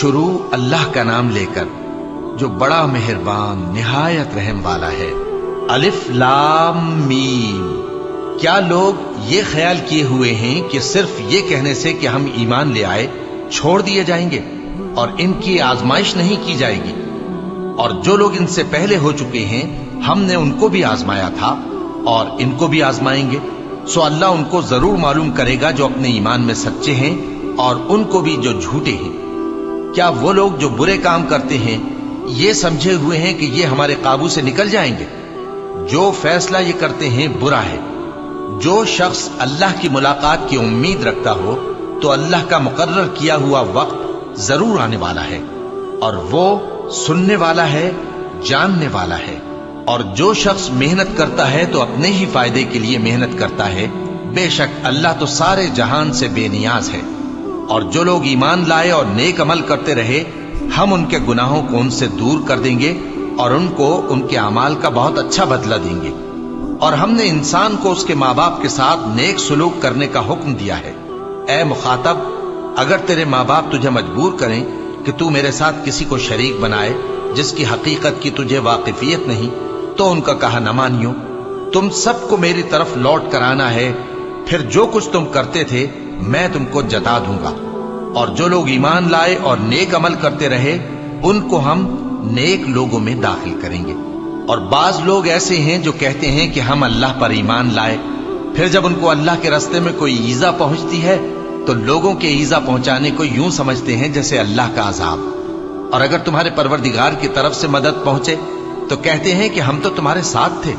شروع اللہ کا نام لے کر جو بڑا مہربان نہایت رحم والا ہے۔ الف لام میم۔ کیا لوگ یہ خیال کیے ہوئے ہیں کہ صرف یہ کہنے سے کہ ہم ایمان لے آئے چھوڑ دیے جائیں گے اور ان کی آزمائش نہیں کی جائے گی؟ اور جو لوگ ان سے پہلے ہو چکے ہیں ہم نے ان کو بھی آزمایا تھا اور ان کو بھی آزمائیں گے، سو اللہ ان کو ضرور معلوم کرے گا جو اپنے ایمان میں سچے ہیں اور ان کو بھی جو جھوٹے ہیں۔ کیا وہ لوگ جو برے کام کرتے ہیں یہ سمجھے ہوئے ہیں کہ یہ ہمارے قابو سے نکل جائیں گے؟ جو فیصلہ یہ کرتے ہیں برا ہے۔ جو شخص اللہ کی ملاقات کی امید رکھتا ہو تو اللہ کا مقرر کیا ہوا وقت ضرور آنے والا ہے، اور وہ سننے والا ہے، جاننے والا ہے۔ اور جو شخص محنت کرتا ہے تو اپنے ہی فائدے کے لیے محنت کرتا ہے، بے شک اللہ تو سارے جہان سے بے نیاز ہے۔ اور جو لوگ ایمان لائے اور نیک عمل کرتے رہے ہم ان کے گناہوں کو ان سے دور کر دیں گے اور ان کو ان کے اعمال کا بہت اچھا بدلہ دیں گے۔ اور ہم نے انسان کو اس کے ماں باپ کے ساتھ نیک سلوک کرنے کا حکم دیا ہے۔ اے مخاطب، اگر تیرے ماں باپ تجھے مجبور کریں کہ تو میرے ساتھ کسی کو شریک بنائے جس کی حقیقت کی تجھے واقفیت نہیں تو ان کا کہا نہ مانیو۔ تم سب کو میری طرف لوٹ کر آنا ہے، پھر جو کچھ تم کرتے تھے میں تم کو جتا دوں گا۔ اور جو لوگ ایمان لائے اور نیک عمل کرتے رہے ان کو ہم نیک لوگوں میں داخل کریں گے۔ اور بعض لوگ ایسے ہیں جو کہتے ہیں کہ ہم اللہ پر ایمان لائے، پھر جب ان کو اللہ کے راستے میں کوئی ایذا پہنچتی ہے تو لوگوں کے ایذا پہنچانے کو یوں سمجھتے ہیں جیسے اللہ کا عذاب۔ اور اگر تمہارے پروردگار کی طرف سے مدد پہنچے تو کہتے ہیں کہ ہم تو تمہارے ساتھ تھے۔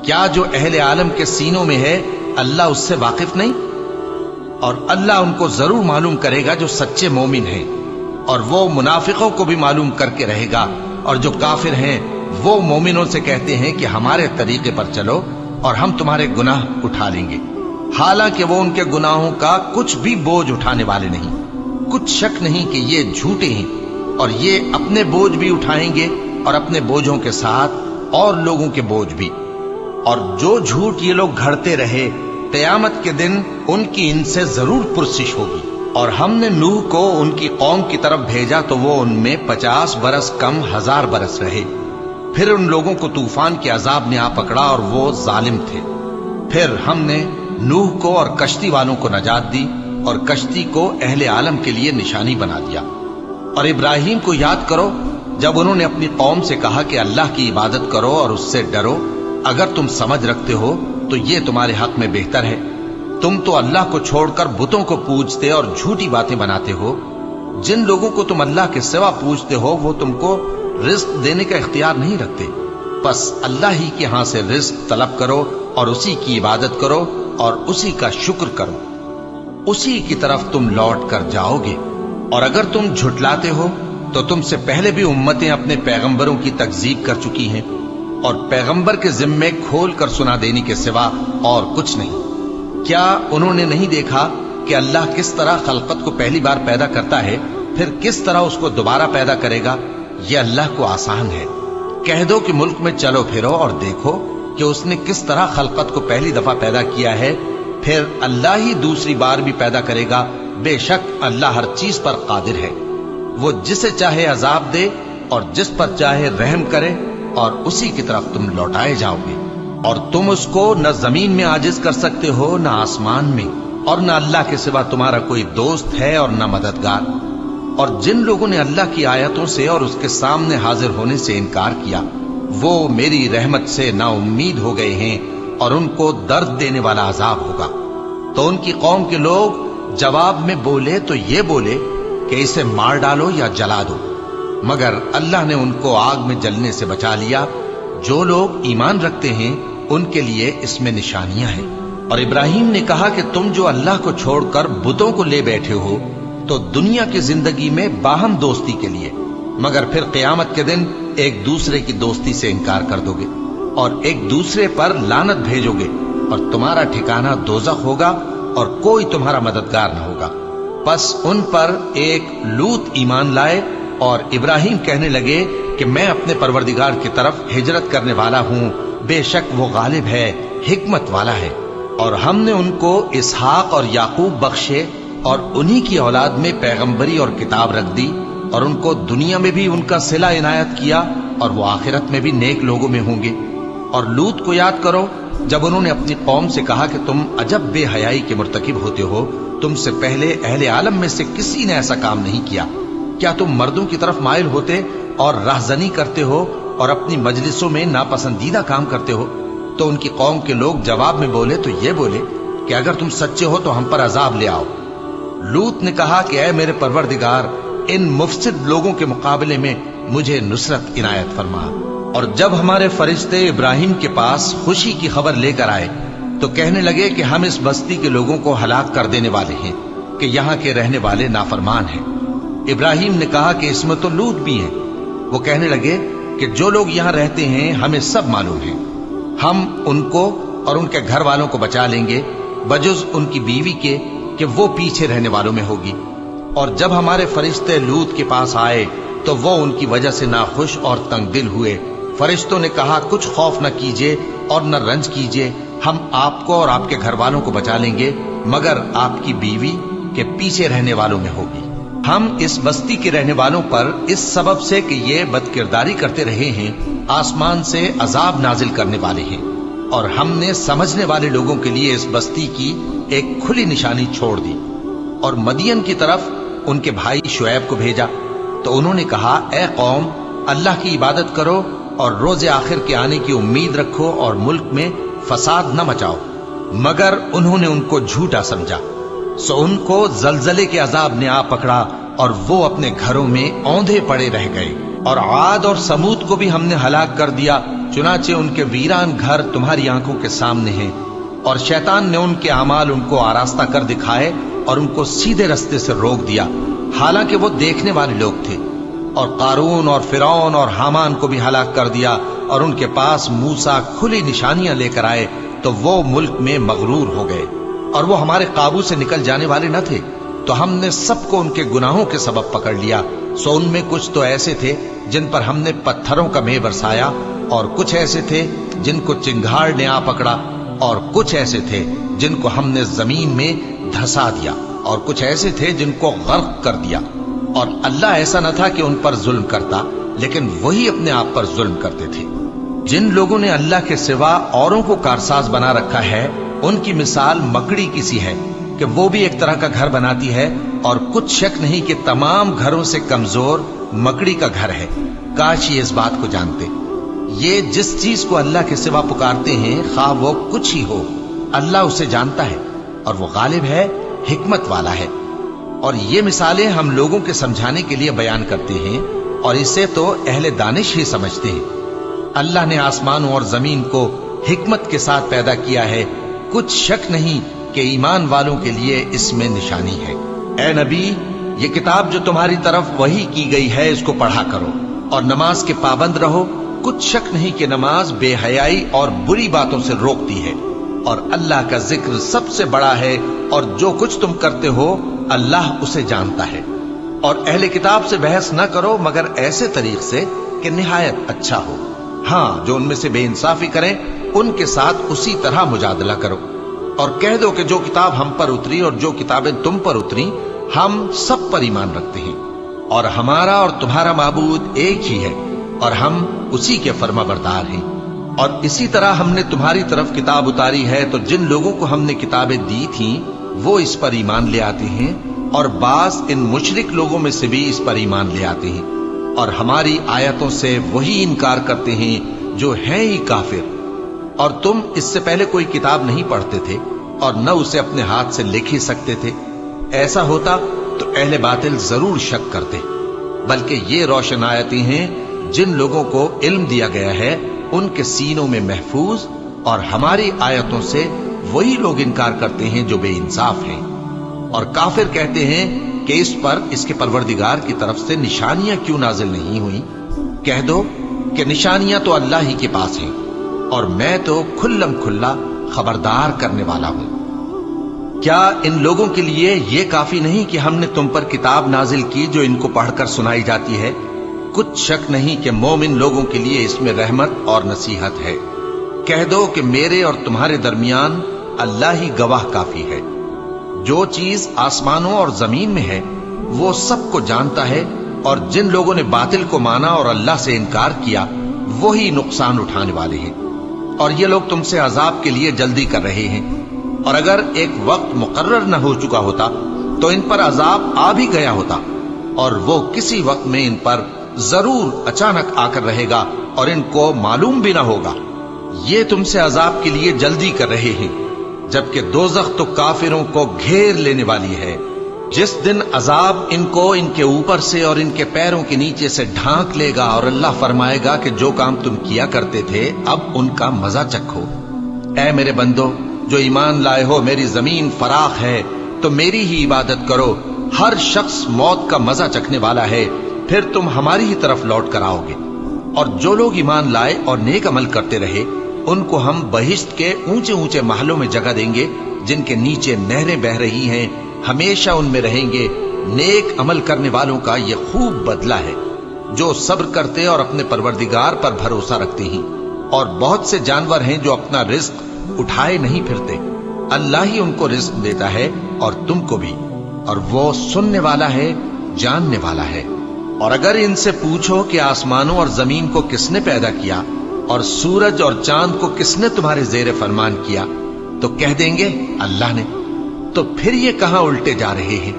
کیا جو اہل عالم کے سینوں میں ہے اللہ اس سے واقف نہیں؟ اور اللہ ان کو ضرور معلوم کرے گا جو سچے مومن ہیں، اور وہ منافقوں کو بھی معلوم کر کے رہے گا۔ اور جو کافر ہیں وہ مومنوں سے کہتے ہیں کہ ہمارے طریقے پر چلو اور ہم تمہارے گناہ اٹھا لیں گے، حالانکہ وہ ان کے گناہوں کا کچھ بھی بوجھ اٹھانے والے نہیں۔ کچھ شک نہیں کہ یہ جھوٹے ہیں، اور یہ اپنے بوجھ بھی اٹھائیں گے اور اپنے بوجھوں کے ساتھ اور لوگوں کے بوجھ بھی۔ اور جو جھوٹ یہ لوگ گھڑتے رہے قیامت کے دن ان کی ان سے ضرور پرسش ہوگی۔ اور ہم نے نوح کو ان کی قوم کی طرف بھیجا تو وہ ان میں 50 برس کم 1000 برس رہے۔ پھر ان لوگوں کو طوفان کے عذاب نے آ پکڑا اور وہ ظالم تھے۔ پھر ہم نے نوح کو اور کشتی والوں کو نجات دی اور کشتی کو اہل عالم کے لیے نشانی بنا دیا۔ اور ابراہیم کو یاد کرو جب انہوں نے اپنی قوم سے کہا کہ اللہ کی عبادت کرو اور اس سے ڈرو، اگر تم سمجھ رکھتے ہو تو یہ تمہارے حق میں بہتر ہے۔ تم تو اللہ کو چھوڑ کر بتوں کو پوجتے اور جھوٹی باتیں بناتے ہو۔ جن لوگوں کو تم اللہ کے سوا پوجتے ہو وہ تم کو رزق دینے کا اختیار نہیں رکھتے، پس اللہ ہی کے ہاں سے رزق طلب کرو اور اسی کی عبادت کرو اور اسی کا شکر کرو، اسی کی طرف تم لوٹ کر جاؤ گے۔ اور اگر تم جھٹلاتے ہو تو تم سے پہلے بھی امتیں اپنے پیغمبروں کی تکذیب کر چکی ہیں، اور پیغمبر کے ذمے کھول کر سنا دینے کے سوا اور کچھ نہیں۔ کیا انہوں نے نہیں دیکھا کہ اللہ کس طرح خلقت کو پہلی بار پیدا کرتا ہے پھر کس طرح اس کو دوبارہ پیدا کرے گا؟ یہ اللہ کو آسان ہے۔ کہہ دو کہ ملک میں چلو پھرو اور دیکھو کہ اس نے کس طرح خلقت کو پہلی دفعہ پیدا کیا ہے، پھر اللہ ہی دوسری بار بھی پیدا کرے گا۔ بے شک اللہ ہر چیز پر قادر ہے۔ وہ جسے چاہے عذاب دے اور جس پر چاہے رحم کرے، اور اسی کی طرف تم لوٹائے جاؤ گے۔ اور تم اس کو نہ زمین میں عاجز کر سکتے ہو نہ آسمان میں، اور نہ اللہ کے سوا تمہارا کوئی دوست ہے اور نہ مددگار۔ اور جن لوگوں نے اللہ کی آیتوں سے اور اس کے سامنے حاضر ہونے سے انکار کیا وہ میری رحمت سے نا امید ہو گئے ہیں، اور ان کو درد دینے والا عذاب ہوگا۔ تو ان کی قوم کے لوگ جواب میں بولے تو یہ بولے کہ اسے مار ڈالو یا جلا دو، مگر اللہ نے ان کو آگ میں جلنے سے بچا لیا۔ جو لوگ ایمان رکھتے ہیں ان کے لیے اس میں نشانیاں ہیں۔ اور ابراہیم نے کہا کہ تم جو اللہ کو چھوڑ کر بتوں کو لے بیٹھے ہو تو دنیا کی زندگی میں باہم دوستی کے لیے، مگر پھر قیامت کے دن ایک دوسرے کی دوستی سے انکار کر دو گے اور ایک دوسرے پر لعنت بھیجو گے، اور تمہارا ٹھکانہ دوزخ ہوگا اور کوئی تمہارا مددگار نہ ہوگا۔ پس ان پر ایک لوط ایمان لائے، اور ابراہیم کہنے لگے کہ میں اپنے پروردگار کی طرف ہجرت کرنے والا ہوں، بے شک وہ غالب ہے، حکمت والا ہے۔ اور ہم نے ان کو اسحاق اور یعقوب بخشے اور انہی کی اولاد میں پیغمبری اور کتاب رکھ دی، اور ان کو دنیا میں بھی ان کا صلہ عنایت کیا اور وہ آخرت میں بھی نیک لوگوں میں ہوں گے۔ اور لوط کو یاد کرو جب انہوں نے اپنی قوم سے کہا کہ تم عجب بے حیائی کے مرتکب ہوتے ہو، تم سے پہلے اہل عالم میں سے کسی نے ایسا کام نہیں کیا۔ کیا تم مردوں کی طرف مائل ہوتے اور رہزنی کرتے ہو اور اپنی مجلسوں میں ناپسندیدہ کام کرتے ہو؟ تو ان کی قوم کے لوگ جواب میں بولے تو یہ بولے کہ اگر تم سچے ہو تو ہم پر عذاب لے آؤ۔ لوط نے کہا کہ اے میرے پروردگار، ان مفسد لوگوں کے مقابلے میں مجھے نصرت عنایت فرما۔ اور جب ہمارے فرشتے ابراہیم کے پاس خوشی کی خبر لے کر آئے تو کہنے لگے کہ ہم اس بستی کے لوگوں کو ہلاک کر دینے والے ہیں کہ یہاں کے رہنے والے نافرمان ہیں۔ ابراہیم نے کہا کہ اس میں تو لوط بھی ہیں۔ وہ کہنے لگے کہ جو لوگ یہاں رہتے ہیں ہمیں سب معلوم ہیں، ہم ان کو اور ان کے گھر والوں کو بچا لیں گے بجز ان کی بیوی کے کہ وہ پیچھے رہنے والوں میں ہوگی۔ اور جب ہمارے فرشتے لوط کے پاس آئے تو وہ ان کی وجہ سے ناخوش اور تنگ دل ہوئے۔ فرشتوں نے کہا کچھ خوف نہ کیجیے اور نہ رنج کیجیے، ہم آپ کو اور آپ کے گھر والوں کو بچا لیں گے مگر آپ کی بیوی کے پیچھے رہنے والوں میں ہوگی۔ ہم اس بستی کے رہنے والوں پر اس سبب سے کہ یہ بدکرداری کرتے رہے ہیں آسمان سے عذاب نازل کرنے والے ہیں، اور ہم نے سمجھنے والے لوگوں کے لیے اس بستی کی ایک کھلی نشانی چھوڑ دی۔ اور مدین کی طرف ان کے بھائی شعیب کو بھیجا تو انہوں نے کہا اے قوم، اللہ کی عبادت کرو اور روز آخر کے آنے کی امید رکھو اور ملک میں فساد نہ مچاؤ، مگر انہوں نے ان کو جھوٹا سمجھا، سو ان کو زلزلے کے عذاب نے آ پکڑا اور وہ اپنے گھروں میں اوندھے پڑے رہ گئے۔ اور عاد اور سمود کو بھی ہم نے ہلاک کر دیا، چنانچہ ان کے ویران گھر تمہاری آنکھوں کے سامنے ہیں، اور شیطان نے ان کے اعمال ان کو آراستہ کر دکھائے اور ان کو سیدھے رستے سے روک دیا، حالانکہ وہ دیکھنے والے لوگ تھے۔ اور قارون اور فرعون اور حامان کو بھی ہلاک کر دیا، اور ان کے پاس موسیٰ کھلی نشانیاں لے کر آئے تو وہ ملک میں مغرور ہو گئے، اور وہ ہمارے قابو سے نکل جانے والے نہ تھے، تو ہم نے سب کو ان کے گناہوں کے سبب پکڑ لیا۔ سو ان میں کچھ تو ایسے تھے جن پر ہم نے پتھروں کا مے برسایا، اور کچھ ایسے تھے جن کو چنگھاڑ نے آ پکڑا، اور کچھ ایسے تھے جن کو ہم نے زمین میں دھسا دیا، اور کچھ ایسے تھے جن کو غرق کر دیا۔ اور اللہ ایسا نہ تھا کہ ان پر ظلم کرتا، لیکن وہی اپنے آپ پر ظلم کرتے تھے۔ جن لوگوں نے اللہ کے سوا اوروں کو کارساز بنا رکھا ہے، ان کی مثال مکڑی کی سی ہے کہ وہ بھی ایک طرح کا گھر بناتی ہے، اور کچھ شک نہیں کہ تمام گھروں سے کمزور مکڑی کا گھر ہے۔ کاش یہ اس بات کو جانتے۔ یہ جس چیز کو اللہ کے سوا پکارتے ہیں خواہ وہ کچھ ہی ہو، اللہ اسے جانتا ہے اور وہ غالب ہے، حکمت والا ہے۔ اور یہ مثالیں ہم لوگوں کے سمجھانے کے لیے بیان کرتے ہیں، اور اسے تو اہل دانش ہی سمجھتے ہیں۔ اللہ نے آسمانوں اور زمین کو حکمت کے ساتھ پیدا کیا ہے، کچھ شک نہیں کہ ایمان والوں کے لیے اس میں نشانی ہے۔ اے نبی، یہ کتاب جو تمہاری طرف وحی کی گئی ہے اس کو پڑھا کرو، اور نماز کے پابند رہو، کچھ شک نہیں کہ نماز بے حیائی اور بری باتوں سے روکتی ہے، اور اللہ کا ذکر سب سے بڑا ہے، اور جو کچھ تم کرتے ہو اللہ اسے جانتا ہے۔ اور اہل کتاب سے بحث نہ کرو مگر ایسے طریق سے کہ نہایت اچھا ہو۔ ہاں، جو ان میں سے بے انصافی کریں ان کے ساتھ اسی طرح مجادلہ کرو، اور کہہ دو کہ جو کتاب ہم پر اتری اور جو کتابیں تم پر اتری ہم سب پر ایمان رکھتے ہیں، اور ہمارا اور تمہارا معبود ایک ہی ہے، اور ہم اسی کے فرما بردار ہیں۔ اور اسی طرح ہم نے تمہاری طرف کتاب اتاری ہے تو جن لوگوں کو ہم نے کتابیں دی تھیں وہ اس پر ایمان لے آتے ہیں، اور بعض ان مشرک لوگوں میں سے بھی اس پر ایمان لے آتے ہیں، اور ہماری آیتوں سے وہی انکار کرتے ہیں جو ہیں ہی کافر۔ اور تم اس سے پہلے کوئی کتاب نہیں پڑھتے تھے اور نہ اسے اپنے ہاتھ سے لکھ ہی سکتے تھے، ایسا ہوتا تو اہل باطل ضرور شک کرتے، بلکہ یہ روشن آیتیں ہیں جن لوگوں کو علم دیا گیا ہے ان کے سینوں میں محفوظ، اور ہماری آیتوں سے وہی لوگ انکار کرتے ہیں جو بے انصاف ہیں۔ اور کافر کہتے ہیں کہ اس پر اس کے پروردگار کی طرف سے نشانیاں کیوں نازل نہیں ہوئی؟ کہہ دو کہ نشانیاں تو اللہ ہی کے پاس ہیں، اور میں تو کھلم کھلا خبردار کرنے والا ہوں۔ کیا ان لوگوں کے لیے یہ کافی نہیں کہ ہم نے تم پر کتاب نازل کی جو ان کو پڑھ کر سنائی جاتی ہے؟ کچھ شک نہیں کہ مومن لوگوں کے لیے اس میں رحمت اور نصیحت ہے۔ کہہ دو کہ میرے اور تمہارے درمیان اللہ ہی گواہ کافی ہے۔ جو چیز آسمانوں اور زمین میں ہے وہ سب کو جانتا ہے، اور جن لوگوں نے باطل کو مانا اور اللہ سے انکار کیا وہی نقصان اٹھانے والے ہیں، اور یہ لوگ تم سے عذاب کے لیے جلدی کر رہے ہیں، اور اگر ایک وقت مقرر نہ ہو چکا ہوتا تو ان پر عذاب آ بھی گیا ہوتا، اور وہ کسی وقت میں ان پر ضرور اچانک آ کر رہے گا اور ان کو معلوم بھی نہ ہوگا۔ یہ تم سے عذاب کے لیے جلدی کر رہے ہیں، جبکہ دوزخ تو کافروں کو گھیر لینے والی ہے۔ جس دن عذاب ان کو ان کے اوپر سے اور ان کے پیروں کے نیچے سے ڈھانک لے گا، اور اللہ فرمائے گا کہ جو کام تم کیا کرتے تھے اب ان کا مزہ چکھو۔ اے میرے بندو جو ایمان لائے ہو، میری زمین فراخ ہے تو میری ہی عبادت کرو۔ ہر شخص موت کا مزہ چکھنے والا ہے، پھر تم ہماری ہی طرف لوٹ کر آؤ گے۔ اور جو لوگ ایمان لائے اور نیک عمل کرتے رہے ان کو ہم بہشت کے اونچے اونچے محلوں میں جگہ دیں گے، جن کے نیچے نہریں بہ رہی ہیں، ہمیشہ ان میں رہیں گے۔ نیک عمل کرنے والوں کا یہ خوب بدلہ ہے، جو صبر کرتے اور اپنے پروردگار پر بھروسہ رکھتے ہیں۔ اور بہت سے جانور ہیں جو اپنا رزق اٹھائے نہیں پھرتے، اللہ ہی ان کو رزق دیتا ہے اور تم کو بھی، اور وہ سننے والا ہے، جاننے والا ہے۔ اور اگر ان سے پوچھو کہ آسمانوں اور زمین کو کس نے پیدا کیا اور سورج اور چاند کو کس نے تمہارے زیر فرمان کیا، تو کہہ دیں گے اللہ نے۔ تو پھر یہ کہاں الٹے جا رہے ہیں؟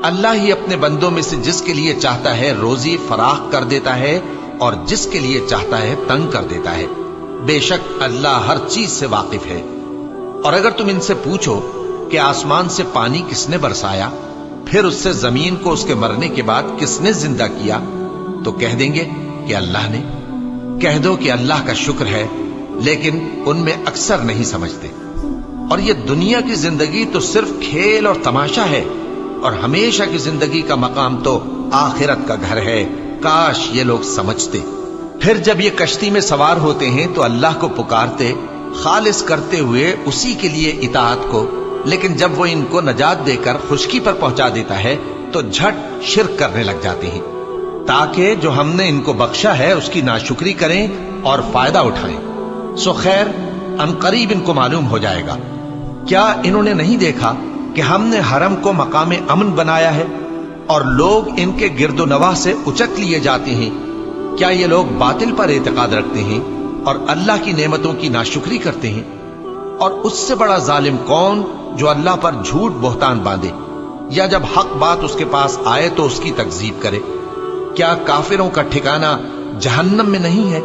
اللہ ہی اپنے بندوں میں سے جس کے لیے چاہتا ہے روزی فراخ کر دیتا ہے اور جس کے لیے چاہتا ہے تنگ کر دیتا ہے۔ بے شک اللہ ہر چیز سے واقف ہے۔ اور اگر تم ان سے پوچھو کہ آسمان سے پانی کس نے برسایا، پھر اس سے زمین کو اس کے مرنے کے بعد کس نے زندہ کیا، تو کہہ دیں گے کہ اللہ نے۔ کہہ دو کہ اللہ کا شکر ہے، لیکن ان میں اکثر نہیں سمجھتے۔ اور یہ دنیا کی زندگی تو صرف کھیل اور تماشا ہے، اور ہمیشہ کی زندگی کا مقام تو آخرت کا گھر ہے۔ کاش یہ لوگ سمجھتے۔ پھر جب یہ کشتی میں سوار ہوتے ہیں تو اللہ کو پکارتے، خالص کرتے ہوئے اسی کے لیے اطاعت کو، لیکن جب وہ ان کو نجات دے کر خشکی پر پہنچا دیتا ہے تو جھٹ شرک کرنے لگ جاتے ہیں، تاکہ جو ہم نے ان کو بخشا ہے اس کی ناشکری کریں اور فائدہ اٹھائیں۔ سو خیر عنقریب ان کو معلوم ہو جائے گا۔ کیا انہوں نے نہیں دیکھا کہ ہم نے حرم کو مقام امن بنایا ہے اور لوگ ان کے گرد و نواح سے اچک لیے جاتے ہیں؟ کیا یہ لوگ باطل پر اعتقاد رکھتے ہیں اور اللہ کی نعمتوں کی ناشکری کرتے ہیں؟ اور اس سے بڑا ظالم کون جو اللہ پر جھوٹ بہتان باندھے، یا جب حق بات اس کے پاس آئے تو اس کی تکذیب کرے؟ کیا کافروں کا ٹھکانہ جہنم میں نہیں ہے؟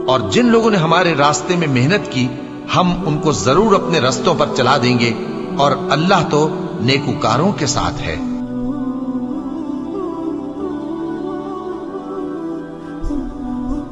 اور جن لوگوں نے ہمارے راستے میں محنت کی ہم ان کو ضرور اپنے رستوں پر چلا دیں گے، اور اللہ تو نیکوکاروں کے ساتھ ہے۔